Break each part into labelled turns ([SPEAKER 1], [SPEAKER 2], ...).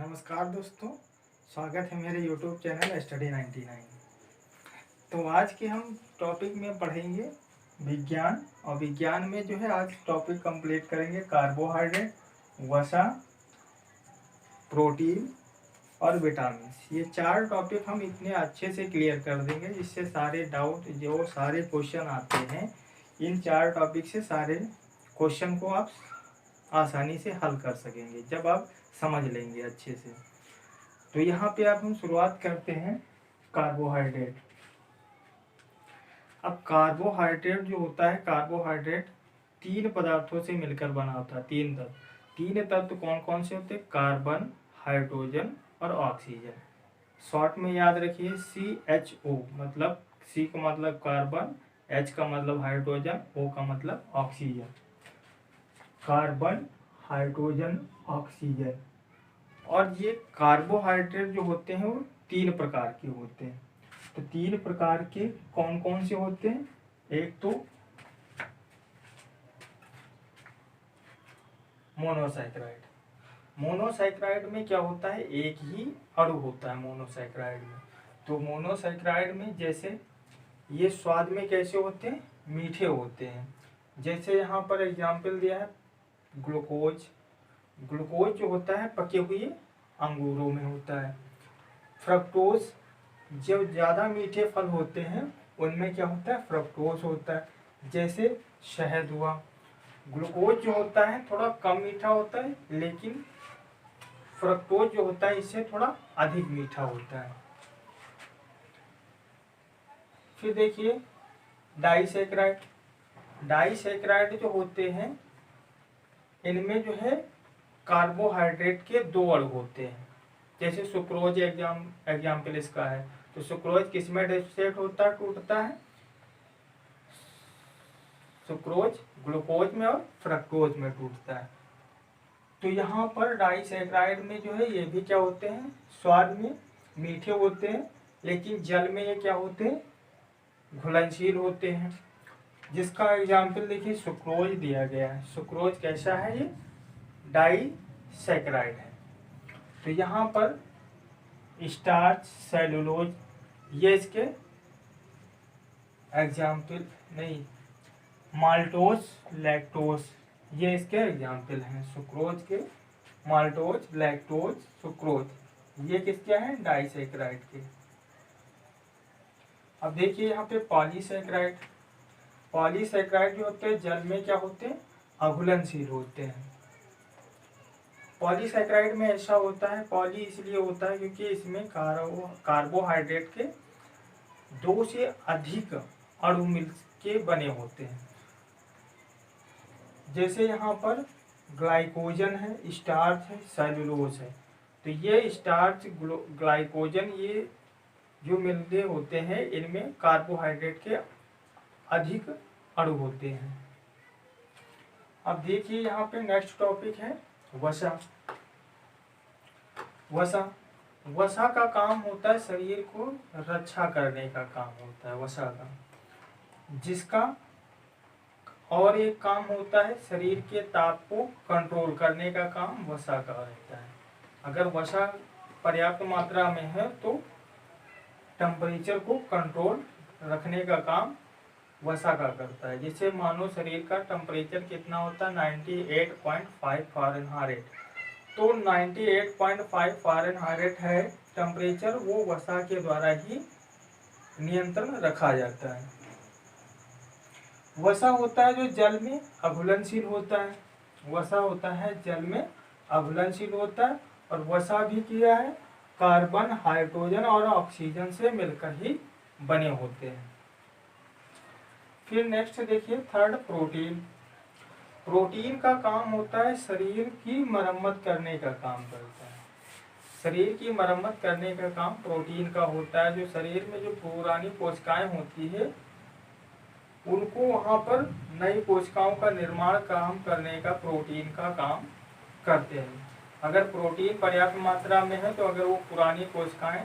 [SPEAKER 1] नमस्कार दोस्तों, स्वागत है मेरे YouTube चैनल स्टडी 99। तो आज के हम टॉपिक में पढ़ेंगे विज्ञान, और विज्ञान में जो है आज टॉपिक कंप्लीट करेंगे कार्बोहाइड्रेट, वसा, प्रोटीन और विटामिन। ये चार टॉपिक हम इतने अच्छे से क्लियर कर देंगे जिससे सारे डाउट जो सारे क्वेश्चन आते हैं इन चार टॉपिक से सारे क्वेश्चन को आप आसानी से हल कर सकेंगे जब आप समझ लेंगे अच्छे से। तो यहाँ पे आप हम शुरुआत करते हैं कार्बोहाइड्रेट। अब कार्बोहाइड्रेट जो होता है, कार्बोहाइड्रेट तीन पदार्थों से मिलकर बना होता है। तीन तत्व कौन कौन से होते हैं? कार्बन, हाइड्रोजन और ऑक्सीजन। शॉर्ट में याद रखिए CHO, मतलब C का मतलब कार्बन, H का मतलब हाइड्रोजन, O का मतलब ऑक्सीजन। Carbon, hydrogen, oxygen. और ये कार्बोहाइड्रेट जो होते हैं वो तीन प्रकार के होते हैं। तो तीन प्रकार के कौन कौन से होते हैं? एक तो मोनोसैकराइड। मोनोसैकराइड में क्या होता है? एक ही अणु होता है मोनोसैकराइड में। तो मोनोसैकराइड में जैसे ये स्वाद में कैसे होते हैं? मीठे होते हैं। जैसे यहाँ पर एग्जाम्पल दिया है ग्लूकोज। ग्लूकोज जो होता है पके हुए अंगूरों में होता है। फ्रक्टोज, जो ज़्यादा मीठे फल होते हैं उनमें क्या होता है? फ्रक्टोज होता है। जैसे शहद हुआ। ग्लूकोज जो होता है थोड़ा कम मीठा होता है, लेकिन फ्रक्टोज जो होता है इससे थोड़ा अधिक मीठा होता है। फिर देखिए डाइसैकराइड। डाइसैकराइड जो होते हैं इनमें जो है कार्बोहाइड्रेट के दो अणु होते हैं। जैसे सुक्रोज एग्जाम्पल इसका है। तो सुक्रोज किस में डिसोसिएट होता है, टूटता है? सुक्रोज ग्लूकोज में और फ्रक्टोज में टूटता है। तो यहाँ पर डाइसैकराइड में जो है ये भी क्या होते हैं? स्वाद में मीठे होते हैं, लेकिन जल में ये क्या होते हैं? घुलनशील होते हैं। जिसका एग्जाम्पल देखिए सुक्रोज दिया गया है। सुक्रोज कैसा है? ये डाइसैकराइड है। तो यहाँ पर स्टार्च, सेलुलोज, ये इसके एग्जाम्पल नहीं। माल्टोज, लैक्टोज, ये इसके एग्जाम्पल हैं सुक्रोज के। माल्टोज, लैक्टोज, सुक्रोज, ये किसके हैं? डाइसैकराइड के। अब देखिए यहाँ पे पॉलीसैकराइड। पॉलीसैकराइड जो होते हैं जल में क्या होते हैं? अघुलनशील होते हैं। पॉलीसैकराइड में ऐसा होता है, पॉली इसलिए होता है क्योंकि इसमें कार्बोहाइड्रेट के दो से अधिक अणु मिलके बने होते हैं। जैसे यहाँ पर ग्लाइकोजन है, स्टार्च है, सेलुलोज है। तो ये स्टार्च, ग्लाइकोजन, ये जो मिलते होते हैं इनमें कार्बोहाइड्रेट के अधिक अणु होते हैं। अब देखिए यहाँ पे नेक्स्ट टॉपिक है वसा। वसा का काम होता है शरीर को रक्षा करने का काम होता है वसा का। जिसका और एक काम होता है शरीर के ताप को कंट्रोल करने का काम वसा का रहता है। अगर वसा पर्याप्त मात्रा में है तो टेम्परेचर को कंट्रोल रखने का काम वसा का करता है। जिससे मानव शरीर का टेम्परेचर कितना होता है? 98.5 फ़ारेनहाइट। तो 98.5 फ़ारेनहाइट है टेम्परेचर, वो वसा के द्वारा ही नियंत्रण रखा जाता है। वसा होता है जो जल में अघुलनशील होता है। वसा होता है जल में अघुलनशील होता है। और वसा भी किया है कार्बन, हाइड्रोजन और ऑक्सीजन से मिलकर ही बने होते हैं। फिर नेक्स्ट देखिए थर्ड प्रोटीन। प्रोटीन का काम होता है शरीर की मरम्मत करने का काम करता है। शरीर की मरम्मत करने का काम प्रोटीन का होता है। जो शरीर में जो पुरानी कोशिकाएं होती है उनको वहाँ पर नई कोशिकाओं का निर्माण काम करने का प्रोटीन का काम करते हैं। अगर प्रोटीन पर्याप्त मात्रा में है तो अगर वो पुरानी कोशिकाएं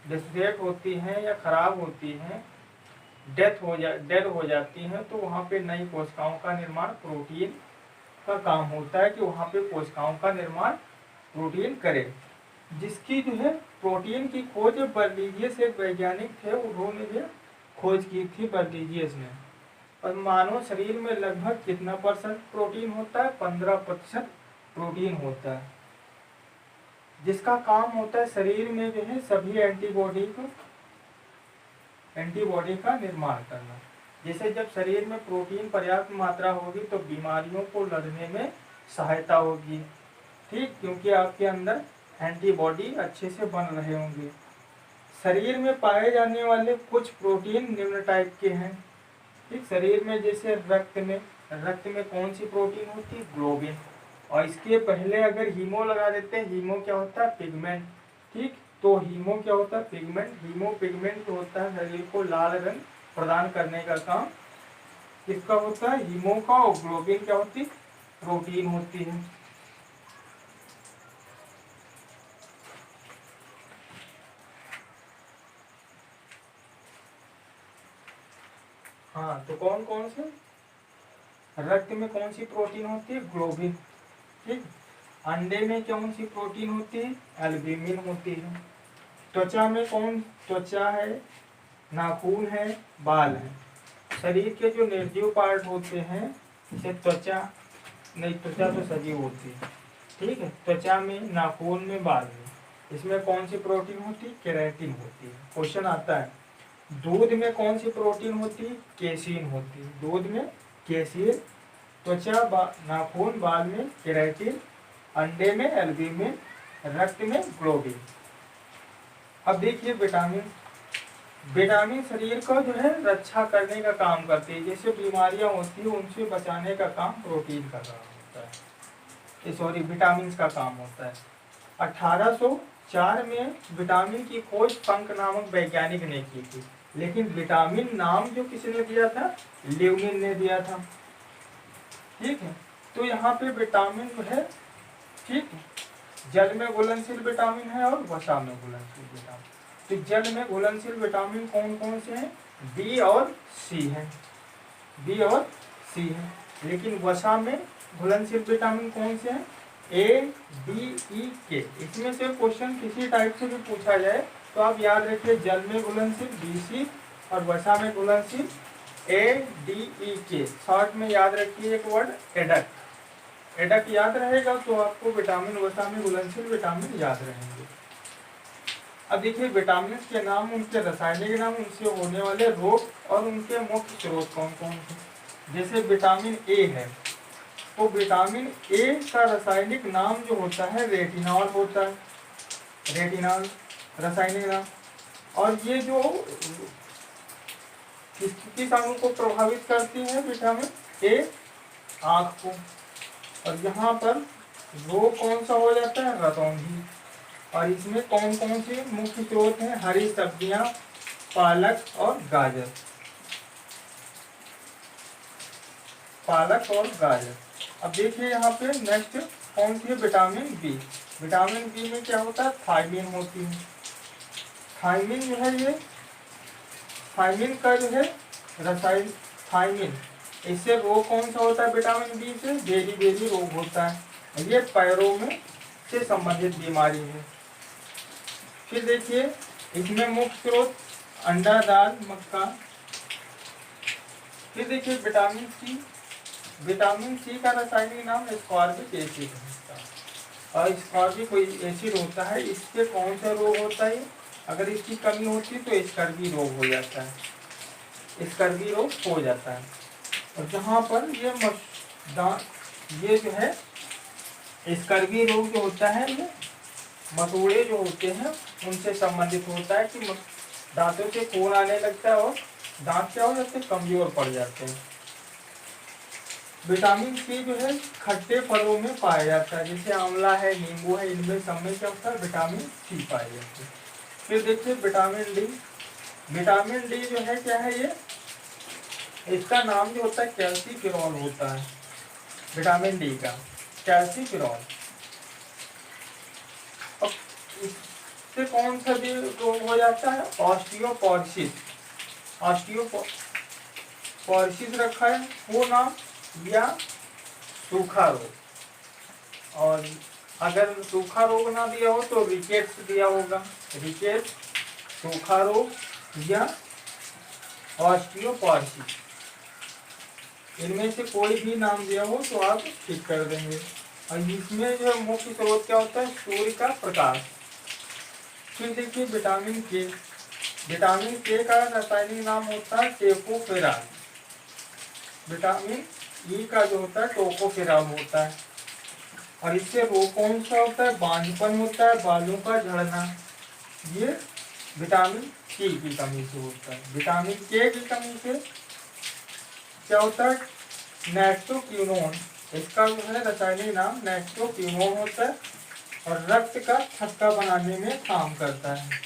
[SPEAKER 1] डिसोसिएट होती हैं या खराब होती हैं, डेड हो जाती हैं, तो वहाँ पे नई कोशिकाओं का निर्माण प्रोटीन का काम होता है कि वहाँ पे कोशिकाओं का निर्माण प्रोटीन करे, जिसकी जो है प्रोटीन की खोज बर्लीजियस एक वैज्ञानिक थे, उन्होंने भी खोज की थी बर्लीजियस ने। और मानव शरीर में लगभग कितना परसेंट प्रोटीन होता है? 15% प्रोटीन होता है, जिसका काम होता है शरीर में जो है सभी एंटीबॉडी का निर्माण करना। जैसे जब शरीर में प्रोटीन पर्याप्त मात्रा होगी तो बीमारियों को लड़ने में सहायता होगी, ठीक, क्योंकि आपके अंदर एंटीबॉडी अच्छे से बन रहे होंगे। शरीर में पाए जाने वाले कुछ प्रोटीन निम्न टाइप के हैं, ठीक। शरीर में जैसे रक्त में कौन सी प्रोटीन होती है? ग्लोबिन। और इसके पहले अगर हीमो लगा देते हैं, हीमो क्या होता है? पिगमेंट, ठीक। तो हीमो क्या होता है? पिगमेंट। हीमो पिगमेंट जो होता है शरीर को लाल रंग प्रदान करने का काम किसका होता है? हीमो का। और ग्लोबिन क्या होती है? प्रोटीन होती है। हाँ, तो कौन कौन से? रक्त में कौन सी प्रोटीन होती है? ग्लोबिन, ठीक। अंडे में कौन सी प्रोटीन होती है? एल्ब्यूमिन होती है। त्वचा में त्वचा है, नाखून है, बाल है। शरीर के जो निर्जीव पार्ट होते हैं जैसे त्वचा, नहीं त्वचा तो सजीव होती है, ठीक है। त्वचा में, नाखून में, बाल में, इसमें कौन सी प्रोटीन होती है? केराटिन होती है। क्वेश्चन आता है दूध में कौन सी प्रोटीन होती है? केसीन होती है। दूध में केसीन, त्वचा, नाखून, बाल में केराटिन, अंडे में एल्ब्यूमिन, रक्त में ग्लोबिन। अब देखिए विटामिन शरीर का जो है रक्षा करने का काम करती है। जैसे बीमारियां होती है उनसे बचाने का काम प्रोटीन का काम होता है, सॉरी विटामिन का काम होता है। 1804 में विटामिन की खोज पंक नामक वैज्ञानिक ने की थी, लेकिन विटामिन नाम जो किसने दिया था? ल्यूमिन ने दिया था, ठीक है। तो यहाँ पे विटामिन जो है, ठीक, जल में घुलनशील विटामिन है और वसा में घुलनशील विटामिन। तो जल में घुलनशील विटामिन कौन कौन से हैं? बी और सी है, बी और सी है। लेकिन वसा में घुलनशील विटामिन कौन से हैं? ए, डी, ई, के। इसमें से क्वेश्चन किसी टाइप से भी पूछा जाए तो आप याद रखिए जल में घुलनशील बी, सी और वसा में घुलनशील ए, डी, ई, के। शॉर्ट में याद रखिए एक वर्ड एडक। एडक याद रहेगा तो आपको विटामिन वसा में घुलनशील विटामिन याद रहेंगे। अब देखिए विटामिन के नाम, उनके रासायनिक नाम, उनसे होने वाले रोग और उनके मुख्य स्रोत कौन कौन से। जैसे विटामिन ए है तो विटामिन ए का रासायनिक नाम जो होता है रेटिनॉल होता है, रेटिनॉल रासायनिक नाम। और ये जो किस अंग को प्रभावित करती है विटामिन ए? आँख को। और यहाँ पर रोग कौन सा हो जाता है? रतौंधी। और इसमें कौन कौन से मुख्य स्रोत हैं? हरी सब्जियां, पालक और गाजर, पालक और गाजर। अब देखिए यहाँ पे नेक्स्ट कौन सी है? Vitamin B. विटामिन बी में क्या होता है? थायमिन होती है। थायमिन जो है ये, थायमिन का जो है रसायन, थायमिन, इससे रोग कौन सा होता है? विटामिन बी से बेरी रोग होता है। ये पैरों में से संबंधित बीमारी है। फिर देखिए इसमें मुख्य स्रोत अंडा, दाल, मक्का। फिर देखिए विटामिन सी, विटामिन सी का रासायनिक नाम स्कॉर्बिक एसिड है। और स्कॉर्बिक कोई एसिड होता है, इससे कौन सा रोग होता है? अगर इसकी कमी होती है तो स्कर्वी रोग हो जाता है, स्कर्वी रोग हो जाता है। और जहाँ पर ये जो है स्कर्वी रोग जो होता है ये मसूड़े जो होते हैं उनसे संबंधित होता है कि दांतों से खून आने लगता है और दांत क्या हो जाते हैं? कमजोर पड़ जाते हैं। विटामिन सी जो है खट्टे फलों में पाया जाता है, जैसे आंवला है, नींबू है, इनमें सब में क्या होता है? विटामिन सी पाए जाते हैं। फिर देखिए विटामिन डी। विटामिन डी जो है क्या है? ये इसका नाम जो होता है कैल्सीफेरॉल होता है, विटामिन डी का कैल्सीफेरॉल। इससे कौन सा भी रोग हो जाता है? ऑस्टियोपोरोसिस, ऑस्टियोपोरोसिस रखा है वो नाम, या सूखा रोग। और अगर सूखा रोग ना दिया हो तो रिकेट्स दिया होगा, रिकेट्स, सूखा रोग या ऑस्टियोपॉरोसिस, इनमें से कोई भी नाम दिया हो तो आप ठीक कर देंगे। और इसमें जो मुख्य स्रोत क्या होता है, सूर्य का प्रकाश। फिर देखिए विटामिन के, विटामिन के का रासायनिक नाम होता है टेकोफेराल, विटामिन ई का जो होता है टोकोफेराल होता है। और इससे रोग कौन सा होता है, बांझपन होता है, बालों का झड़ना, ये विटामिन के की कमी से होता है। विटामिन के की कमी से क्या होता है, नेट्रोक्विनोन, इसका जो है रासायनिक नाम नेट्रोक्विनोन होता है और रक्त का थक्का बनाने में काम करता है।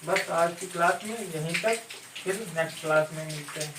[SPEAKER 1] बस आज की क्लास में यहीं तक, फिर नेक्स्ट क्लास में मिलते हैं।